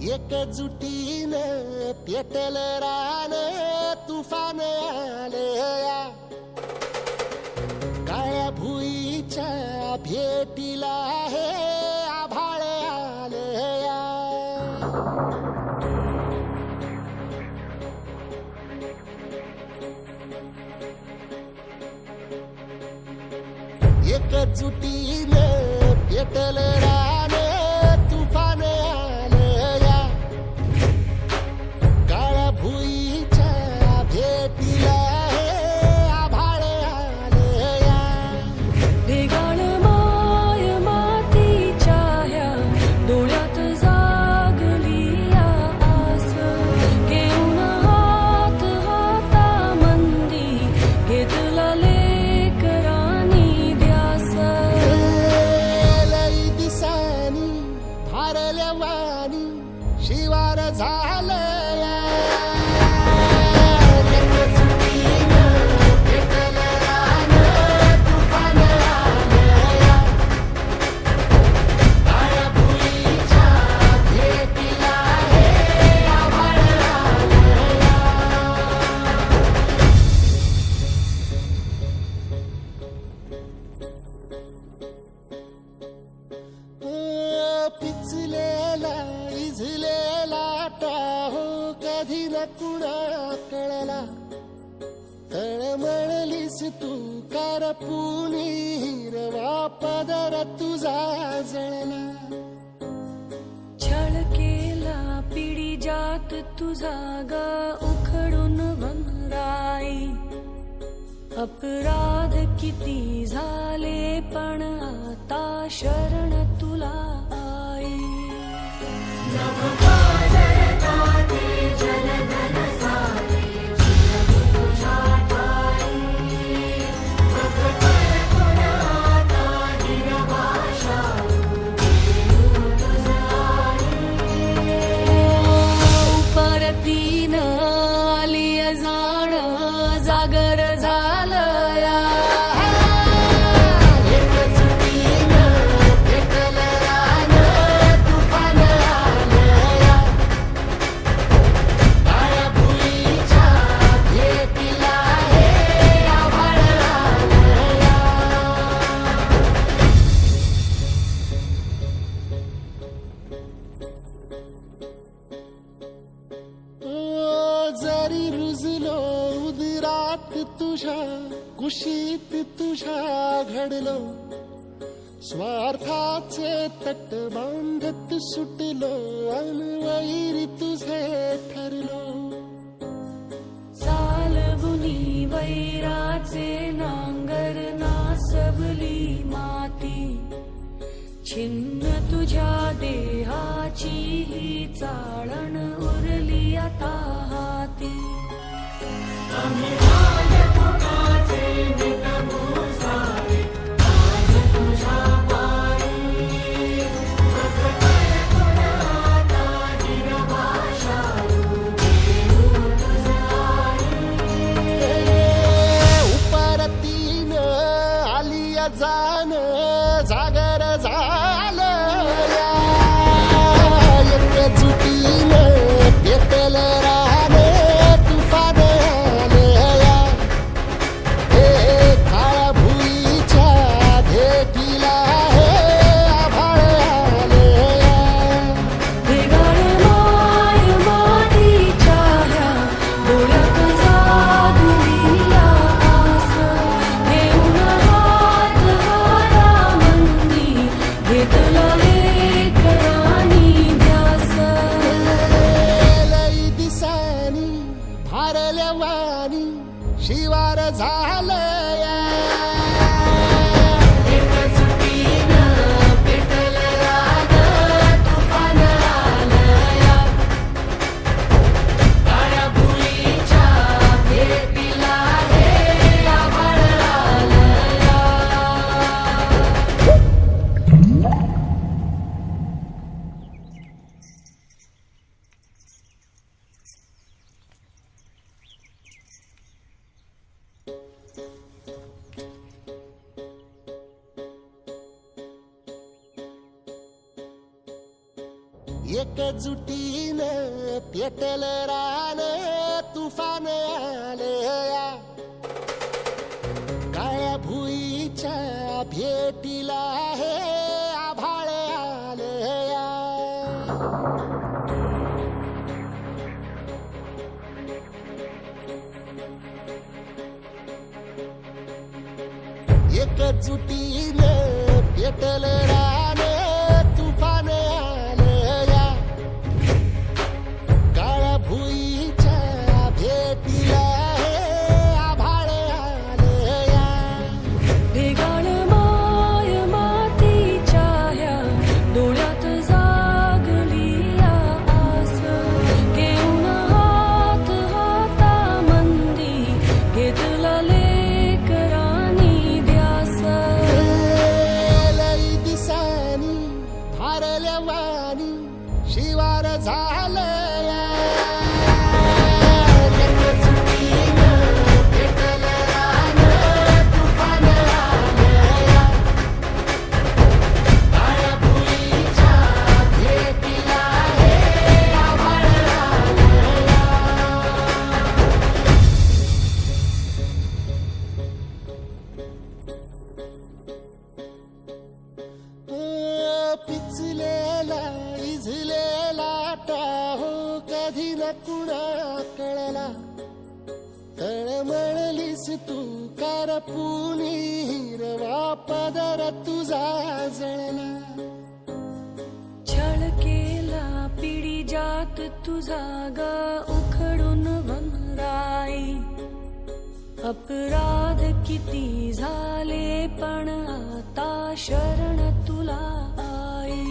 एकजुटीनं पेटल रान तुफान आलया काळ्या भुईच्या भेटीला हे आभाळ आलया एकजुटीनं पेटल रान तुफान आलया काळ्या भुईच्या भेटीला हे आभाळ आलया ढेगाळ माय मातीच्या ह्या डोळ्यात जागली या आस घेऊन हात हातामंदी घेतला लेकरांनी ध्यास लई दिसानी भारल्या वाणी शिवार झालया एकजुटीनं पेटल रान तुफान आलया काळ्या भुईच्या भेटीला हे आभाळ आलया पिचलेला इझलेला टाहो कधी न कुणा कळला तळमळलीस तू करपुनी हिरवा पदर तुझा जळला छळ केला पिढी जात तुझा ग उखडून वंगराई अपराध किती झाले पण आता शरण तुला आई परतीन आली जाण जागर झालया एकजुटीनं पेटल रान तुफान आलया काळ्या भुईच्या भेटीला हे आभाळ आलया जरी रुजलो उदरात तुझ्या कुशीत तुझ्या घडलो स्वार्थाचे तट बांधत सुटलो अनवैरी तुझे ठरलो चालवुनी वैराचे नांगर नासवली माती छिन्न तुझ्या देहाची ही चाळण उरली आता हाती उपरतीनं आलिया जाण जागर झालया एकजुटीनं पेटल रान तुफान आलया हे काळ्या भुई एकजुटीनं पेटल रान तुफान आलया काळ्या भुईच्या भेटीला हे आभाळ आलया एकजुटीनं पेटल रान तुफान आलया काळ्या भुईच्या भेटीला हे आभाळ आलया भेगाण माय मातीच्या ह्या डोळ्यात जागली या आस घेऊन हात हातामंदी घेतला लेकरांनी ध्यास लई दिसानी भारल्या वाणी शिवार झालया एकजुटीनं पेटल रान तुफान आलया काळ्या भुईच्या भेटीला हे आभाळ आलया पिचलेला इझलेला टाहो कधी न कुणा कळला तळमळलीस तू करपुनी हिरवा पदर तुझा जळला छळ केला पिढी जात तुझा ग उखडून वनराई अपराध किती झाले पण आता शरण तुला आई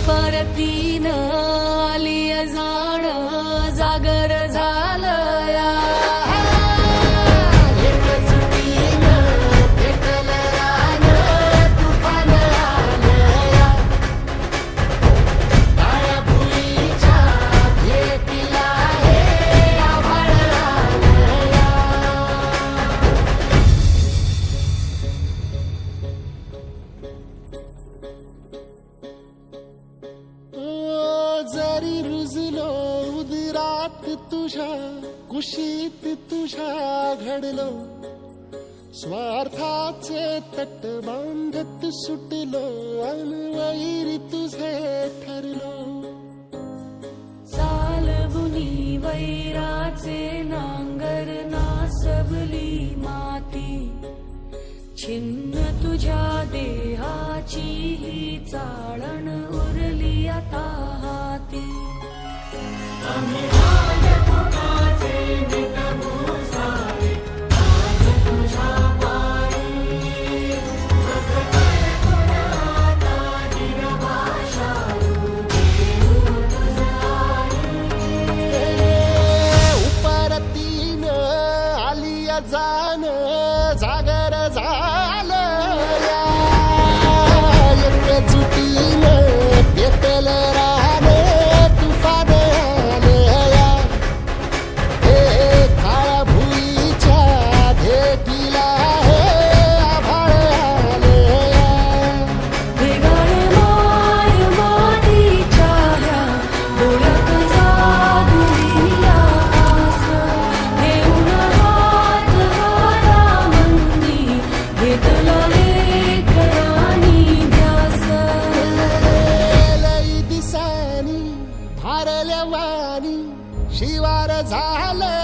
परतीन आली जाण जागर झालया एकजुटीनं पेटल रान तुफान आलया काळ्या भुईच्या भेटीला हे आभाळ आलया जरी रुजलो उदरात तुझ्या कुशीत तुझ्या घडलो स्वार्थाचे तट बांधत सुटलो अनवैरी तुझे ठरलो चालवुनी वैराचे नांगर नासवली माती छिन्न तुझ्या देहाची ही चाळण उरली आता हाती उपरतीनं आलिया जाण जागर झालया एकजुटीनं पेटल रान तुफान आलया हे काळ्या भुईच्या भेटीला हे आभाळ आलया भेगाण माय मातीच्या ह्या डोळ्यात जागली या आस घेऊन हात हातामंदी घेतला लेकरांनी ध्यास लई दिसानी भारल्या वाणी शिवार झालया